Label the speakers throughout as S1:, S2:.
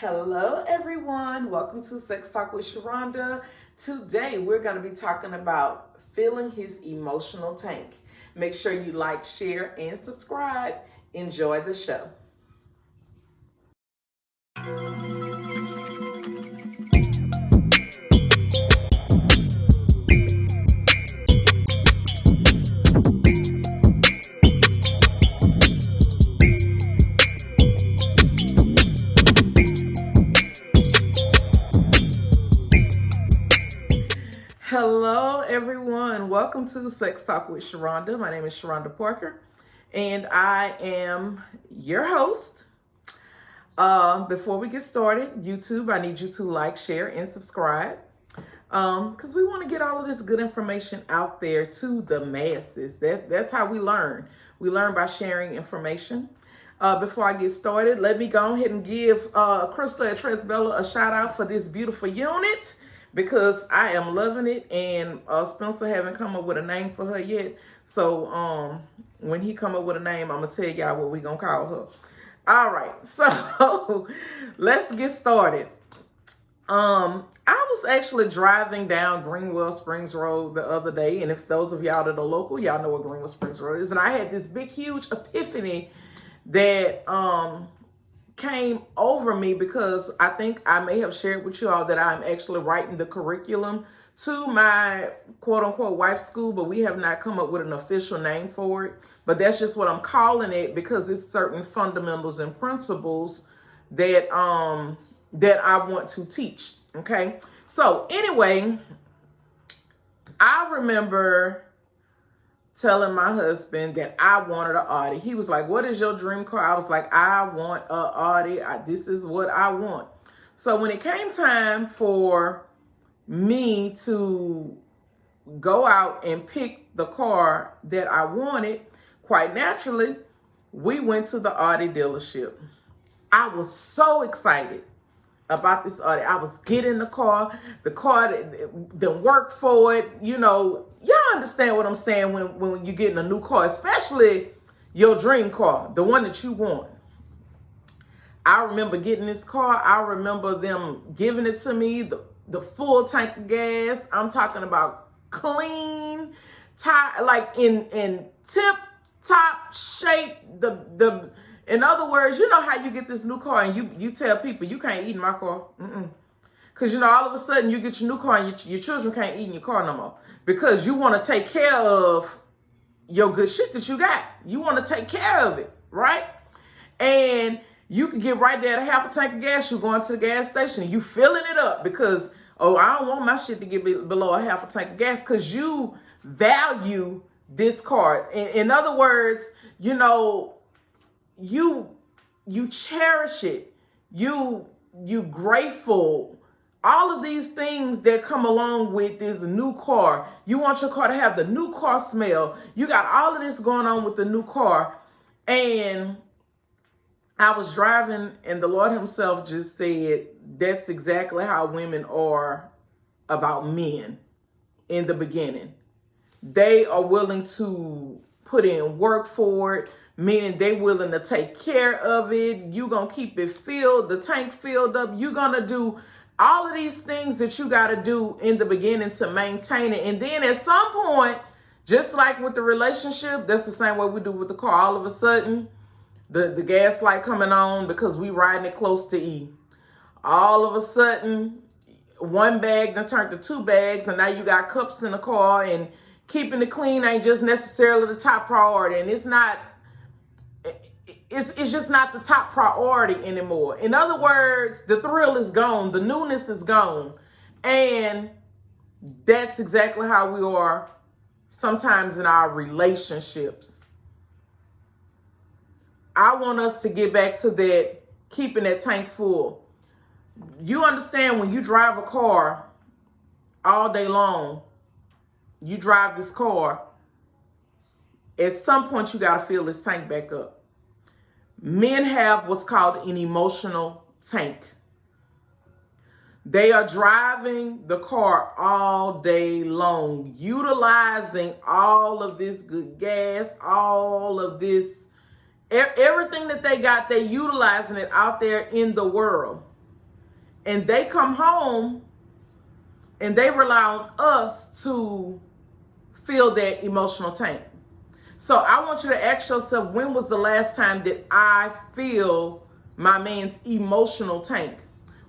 S1: Hello, everyone. Welcome to Sex Talk with Sharonda. Today, we're going to be talking about filling his emotional tank. Make sure you like, share, and subscribe. Enjoy the show. Hello, everyone. Welcome to Sex Talk with Sharonda. My name is Sharonda Parker, and I am your host. Before we get started, YouTube, I need you to like, share, and subscribe because we want to get all of this good information out there to the masses. That's how we learn. We learn by sharing information. Before I get started, let me go ahead and give Crystal at Tresbella a shout out for this beautiful unit because I am loving it, and Spencer haven't come up with a name for her yet. So when he come up with a name, I'm gonna tell y'all what we gonna call her. All right, so let's get started. I was actually driving down Greenwell Springs Road the other day, and if those of y'all that are local, y'all know what Greenwell Springs Road is, and I had this big, huge epiphany that came over me because I think I may have shared with you all that I'm actually writing the curriculum to my quote-unquote wife school, but we have not come up with an official name for it. But that's just what I'm calling it because it's certain fundamentals and principles that I want to teach. Okay. So anyway, I remember telling my husband that I wanted an Audi. He was like, "What is your dream car?" I was like, "I want an Audi. This is what I want." So when it came time for me to go out and pick the car that I wanted, quite naturally, we went to the Audi dealership. I was so excited about this Audi. I was getting the car that worked for it. You know, y'all understand what I'm saying when you're getting a new car, especially your dream car, the one that you want. I remember getting this car. I remember them giving it to me, the full tank of gas. I'm talking about clean, like in tip top shape. In other words, you know how you get this new car and you tell people you can't eat in my car. Because, you know, all of a sudden you get your new car and your children can't eat in your car no more. Because you want to take care of your good shit that you got. You want to take care of it, right? And you can get right there at half a tank of gas. You're going to the gas station and you filling it up because, oh, I don't want my shit to get below a half a tank of gas because you value this car. In other words, you know, you cherish it, you grateful, all of these things that come along with this new car. You want your car to have the new car smell. You got all of this going on with the new car. And I was driving and the Lord himself just said, that's exactly how women are about men in the beginning. They are willing to put in work for it, meaning they willing to take care of it. You gonna keep it filled, the tank filled up. You gonna do all of these things that you gotta do in the beginning to maintain it. And then at some point, just like with the relationship, that's the same way we do with the car. All of a sudden, the gas light coming on because we riding it close to E. All of a sudden, one bag then turned to two bags, and now you got cups in the car, and keeping it clean ain't just necessarily the top priority. And it's just not the top priority anymore. In other words, the thrill is gone. The newness is gone. And that's exactly how we are sometimes in our relationships. I want us to get back to that, keeping that tank full. You understand when you drive a car all day long, you drive this car, at some point you got to fill this tank back up. Men have what's called an emotional tank. They are driving the car all day long, utilizing all of this good gas, all of this, everything that they got, they're utilizing it out there in the world. and they come home and they rely on us to fill that emotional tank. So I want you to ask yourself, when was the last time that I fill my man's emotional tank?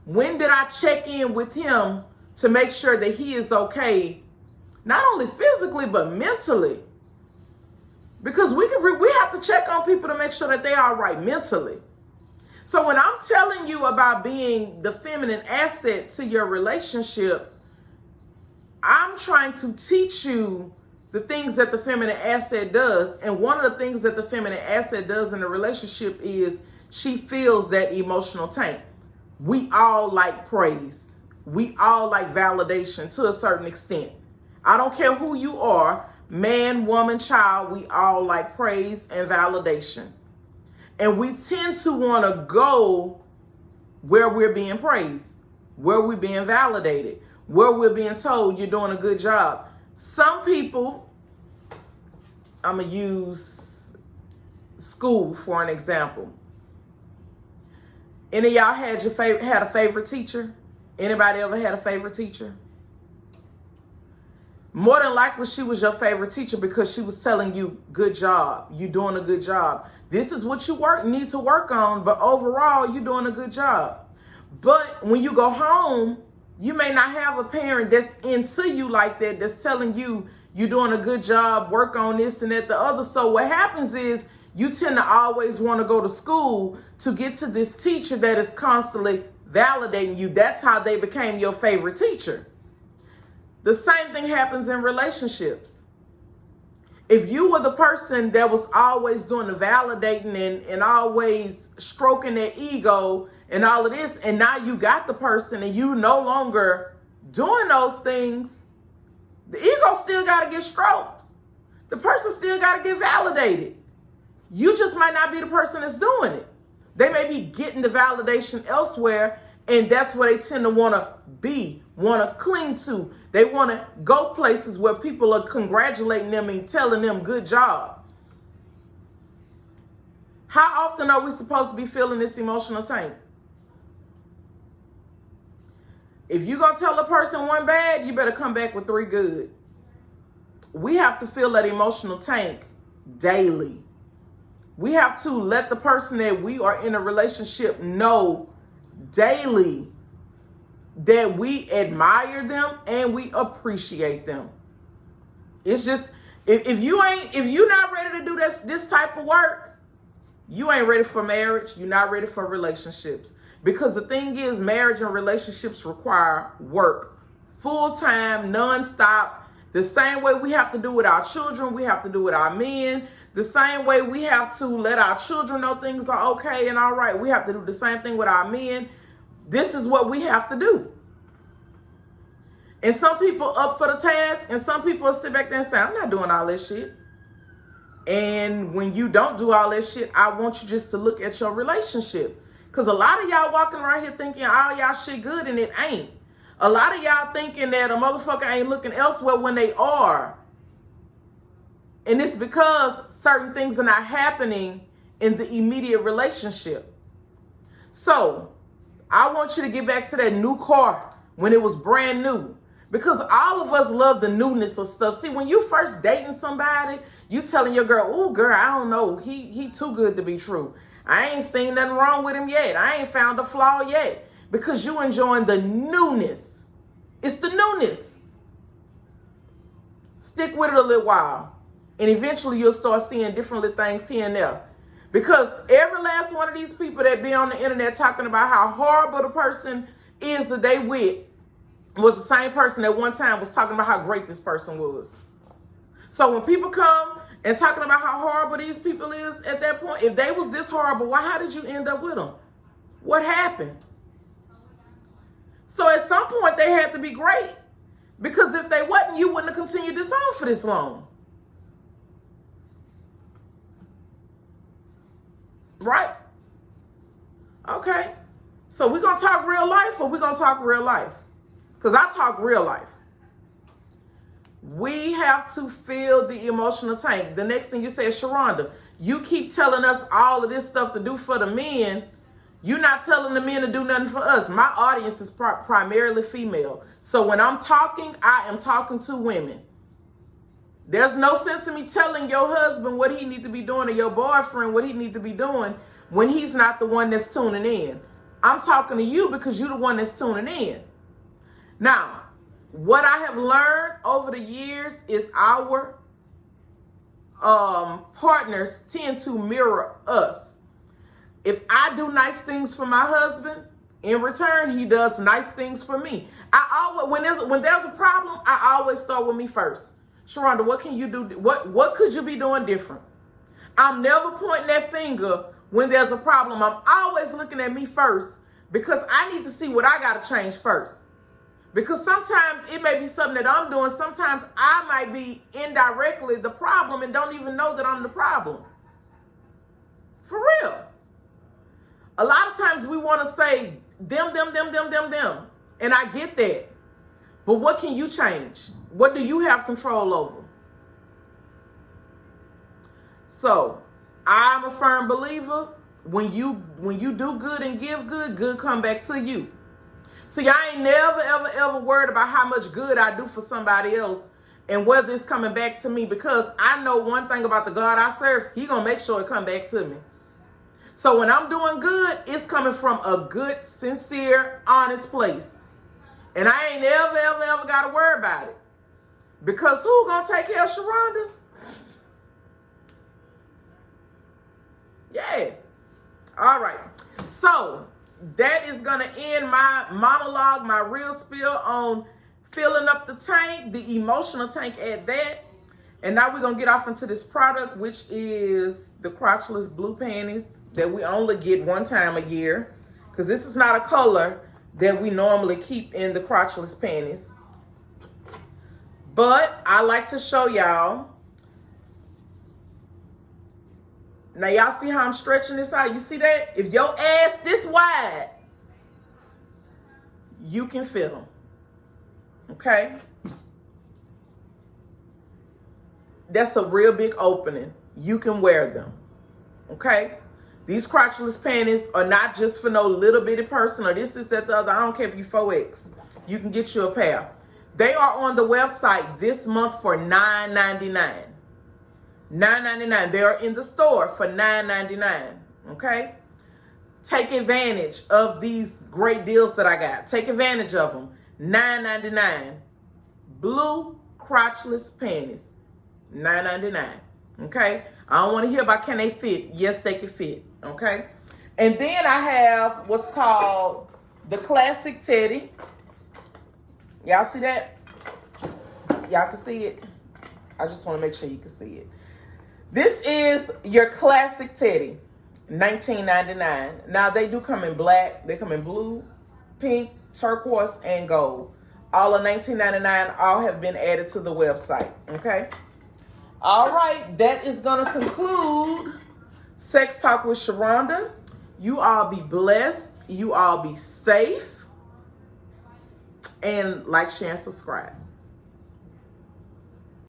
S1: When did I check in with him to make sure that he is okay, not only physically, but mentally? Because we have to check on people to make sure that they are all right mentally. So when I'm telling you about being the feminine asset to your relationship, I'm trying to teach you the things that the feminine asset does. And one of the things that the feminine asset does in a relationship is she fills that emotional tank. We all like praise. We all like validation to a certain extent. I don't care who you are, man, woman, child, we all like praise and validation. And we tend to want to go where we're being praised, where we're being validated, where we're being told you're doing a good job. Some people, I'm going to use school for an example. Any of y'all had a favorite teacher? Anybody ever had a favorite teacher? More than likely, she was your favorite teacher because she was telling you, good job. You're doing a good job. This is what you need to work on, but overall, you're doing a good job. But when you go home, you may not have a parent that's into you like that, that's telling you you're doing a good job, work on this and that, the other. So what happens is you tend to always want to go to school to get to this teacher that is constantly validating you. That's how they became your favorite teacher. The same thing happens in relationships. If you were the person that was always doing the validating and always stroking their ego and all of this, and now you got the person and you no longer doing those things, the ego still got to get stroked. The person still got to get validated. You just might not be the person that's doing it. They may be getting the validation elsewhere, and that's where they tend to want to be, want to cling to. They want to go places where people are congratulating them and telling them good job. How often are we supposed to be filling this emotional tank? If you're going to tell a person one bad, you better come back with 3 good. We have to fill that emotional tank daily. We have to let the person that we are in a relationship know daily that we admire them and we appreciate them. It's just, if you're not ready to do this type of work, you ain't ready for marriage. You're not ready for relationships. Because the thing is, marriage and relationships require work, full-time, non-stop. The same way we have to do with our children, we have to do with our men. The same way we have to let our children know things are okay and all right. We have to do the same thing with our men. This is what we have to do. And some people up for the task, and some people sit back there and say, I'm not doing all this shit. And when you don't do all that shit, I want you just to look at your relationship. Because a lot of y'all walking around here thinking all y'all shit good, and it ain't. A lot of y'all thinking that a motherfucker ain't looking elsewhere when they are. And it's because certain things are not happening in the immediate relationship. So I want you to get back to that new car when it was brand new. Because all of us love the newness of stuff. See, when you first dating somebody, you telling your girl, oh, girl, I don't know. He too good to be true. I ain't seen nothing wrong with him yet. I ain't found a flaw yet. Because you enjoying the newness. It's the newness. Stick with it a little while. And eventually you'll start seeing different little things here and there. Because every last one of these people that be on the internet talking about how horrible the person is that they with was the same person that one time was talking about how great this person was. So when people come and talking about how horrible these people is at that point, if they was this horrible, how did you end up with them? What happened? So at some point they had to be great. Because if they wasn't, you wouldn't have continued this on for this long. Right? Okay. So we're going to talk real life, or we're going to talk real life? Because I talk real life. We have to fill the emotional tank. The next thing you say is, Sharonda, you keep telling us all of this stuff to do for the men. You're not telling the men to do nothing for us. My audience is primarily female. So when I'm talking, I am talking to women. There's no sense in me telling your husband what he needs to be doing or your boyfriend what he needs to be doing when he's not the one that's tuning in. I'm talking to you because you're the one that's tuning in. Now, what I have learned over the years is our partners tend to mirror us. If I do nice things for my husband, in return, he does nice things for me. When there's a problem, I always start with me first. Sharonda, what can you do? What could you be doing different? I'm never pointing that finger when there's a problem. I'm always looking at me first because I need to see what I got to change first. Because sometimes it may be something that I'm doing. Sometimes I might be indirectly the problem and don't even know that I'm the problem. For real. A lot of times we want to say them. And I get that. But what can you change? What do you have control over? So, I'm a firm believer, when you do good and give good, good come back to you. See, I ain't never, ever worried about how much good I do for somebody else and whether it's coming back to me, because I know one thing about the God I serve, he gonna make sure it come back to me. So when I'm doing good, it's coming from a good, sincere, honest place. And I ain't ever got to worry about it. Because who gonna take care of Sharonda? Yeah. All right. So that is going to end my monologue, my real spiel on filling up the tank, the emotional tank at that. And now we're going to get off into this product, which is the crotchless blue panties that we only get one time a year. Because this is not a color that we normally keep in the crotchless panties. But I like to show y'all. Now y'all see how I'm stretching this out? You see that? If your ass this wide, you can fit them. Okay? That's a real big opening. You can wear them. Okay? These crotchless panties are not just for no little bitty person or this, that, the other. I don't care if you 4X. You can get you a pair. They are on the website this month for $9.99. $9.99. They are in the store for $9.99. Okay? Take advantage of these great deals that I got. Take advantage of them. $9.99. Blue crotchless panties. $9.99. Okay? I don't want to hear about can they fit. Yes, they can fit. Okay? And then I have what's called the Classic Teddy. Y'all see that? Y'all can see it? I just want to make sure you can see it. This is your Classic Teddy, $19.99. Now, they do come in black. They come in blue, pink, turquoise, and gold. All are $19.99. All have been added to the website. Okay? All right. That is going to conclude Sex Talk with Sharonda. You all be blessed. You all be safe. And like, share, and subscribe.